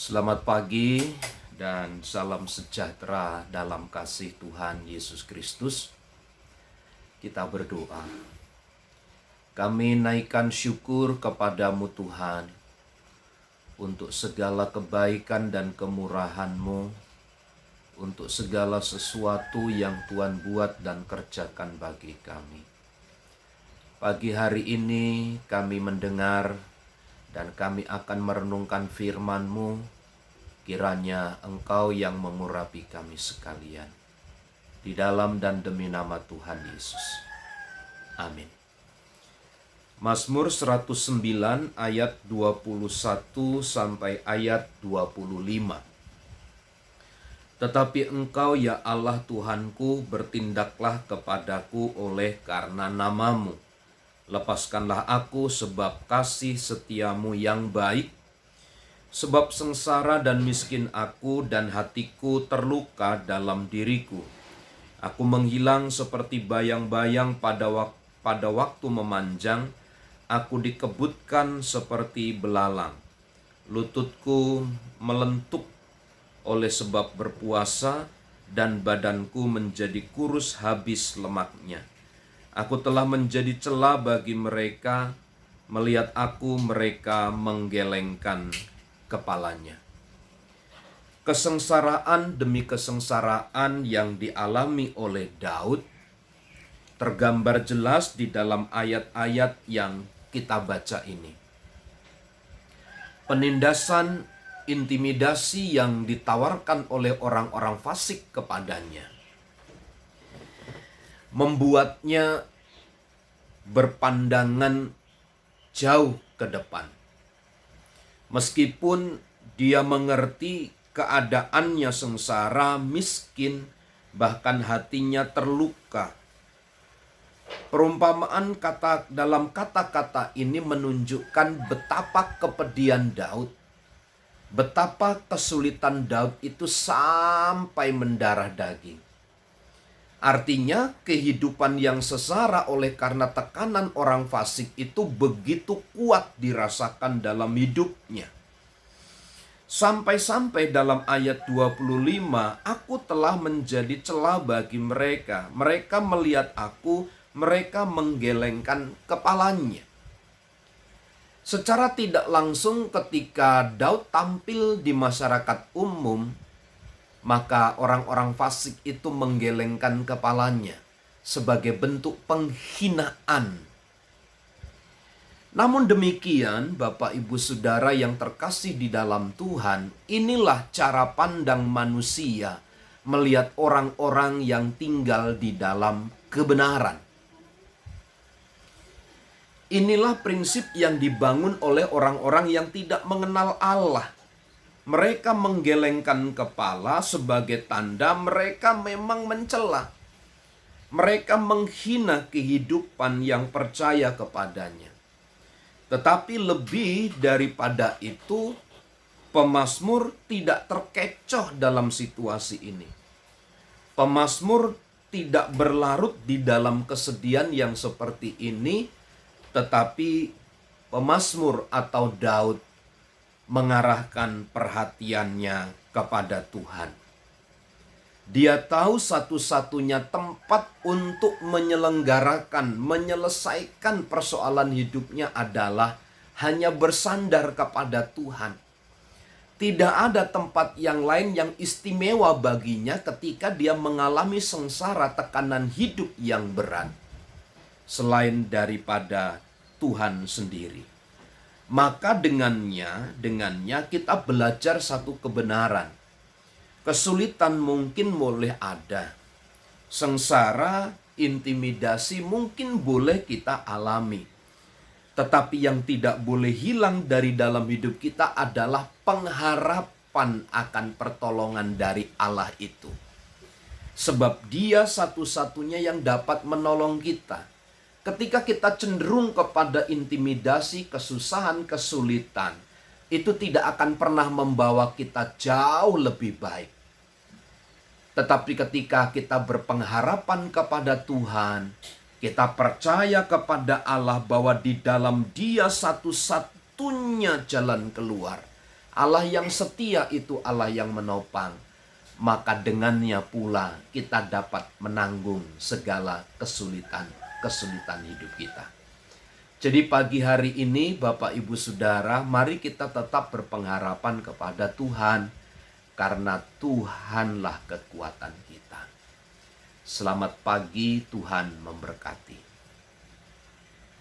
Selamat pagi dan salam sejahtera dalam kasih Tuhan Yesus Kristus. Kita berdoa. Kami naikkan syukur kepadamu Tuhan untuk segala kebaikan dan kemurahan-Mu, untuk segala sesuatu yang Tuhan buat dan kerjakan bagi kami. Pagi hari ini kami mendengar dan kami akan merenungkan firman-Mu, kiranya Engkau yang mengurapi kami sekalian. Di dalam dan demi nama Tuhan Yesus. Amin. Mazmur 109 ayat 21 sampai ayat 25. Tetapi Engkau ya Allah Tuhanku, bertindaklah kepadaku oleh karena nama-Mu. Lepaskanlah aku sebab kasih setiamu yang baik. Sebab sengsara dan miskin aku, dan hatiku terluka dalam diriku. Aku menghilang seperti bayang-bayang pada waktu memanjang. Aku dikebutkan seperti belalang. Lututku melentuk oleh sebab berpuasa, dan badanku menjadi kurus habis lemaknya. Aku telah menjadi celah bagi mereka, melihat aku mereka menggelengkan kepalanya. Kesengsaraan demi kesengsaraan yang dialami oleh Daud tergambar jelas di dalam ayat-ayat yang kita baca ini. Penindasan, intimidasi yang ditawarkan oleh orang-orang fasik kepadanya membuatnya berpandangan jauh ke depan. Meskipun dia mengerti keadaannya sengsara, miskin, bahkan hatinya terluka. Perumpamaan dalam kata-kata ini menunjukkan betapa kepedihan Daud, betapa kesulitan Daud itu sampai mendarah daging. Artinya kehidupan yang sengsara oleh karena tekanan orang fasik itu begitu kuat dirasakan dalam hidupnya. Sampai-sampai dalam ayat 25, aku telah menjadi celah bagi mereka. Mereka melihat aku, mereka menggelengkan kepalanya. Secara tidak langsung ketika Daud tampil di masyarakat umum, maka orang-orang fasik itu menggelengkan kepalanya sebagai bentuk penghinaan. Namun demikian, Bapak Ibu Saudara yang terkasih di dalam Tuhan, inilah cara pandang manusia melihat orang-orang yang tinggal di dalam kebenaran. Inilah prinsip yang dibangun oleh orang-orang yang tidak mengenal Allah. Mereka menggelengkan kepala sebagai tanda mereka memang mencela. Mereka menghina kehidupan yang percaya kepadanya. Tetapi lebih daripada itu, pemazmur tidak terkecoh dalam situasi ini. Pemazmur tidak berlarut di dalam kesedihan yang seperti ini, tetapi pemazmur atau Daud mengarahkan perhatiannya kepada Tuhan. Dia tahu satu-satunya tempat untuk menyelesaikan persoalan hidupnya adalah hanya bersandar kepada Tuhan. Tidak ada tempat yang lain yang istimewa baginya ketika dia mengalami sengsara tekanan hidup yang berat, selain daripada Tuhan sendiri. Maka dengannya kita belajar satu kebenaran. Kesulitan mungkin boleh ada. Sengsara, intimidasi mungkin boleh kita alami. Tetapi yang tidak boleh hilang dari dalam hidup kita adalah pengharapan akan pertolongan dari Allah itu. Sebab Dia satu-satunya yang dapat menolong kita. Ketika kita cenderung kepada intimidasi, kesusahan, kesulitan, itu tidak akan pernah membawa kita jauh lebih baik. Tetapi ketika kita berpengharapan kepada Tuhan, kita percaya kepada Allah bahwa di dalam Dia satu-satunya jalan keluar Allah yang setia itu Allah yang menopang. Maka dengannya pula kita dapat menanggung segala kesulitan hidup kita. Jadi pagi hari ini Bapak Ibu Saudara, mari kita tetap berpengharapan kepada Tuhan, karena Tuhanlah kekuatan kita. Selamat pagi, Tuhan memberkati.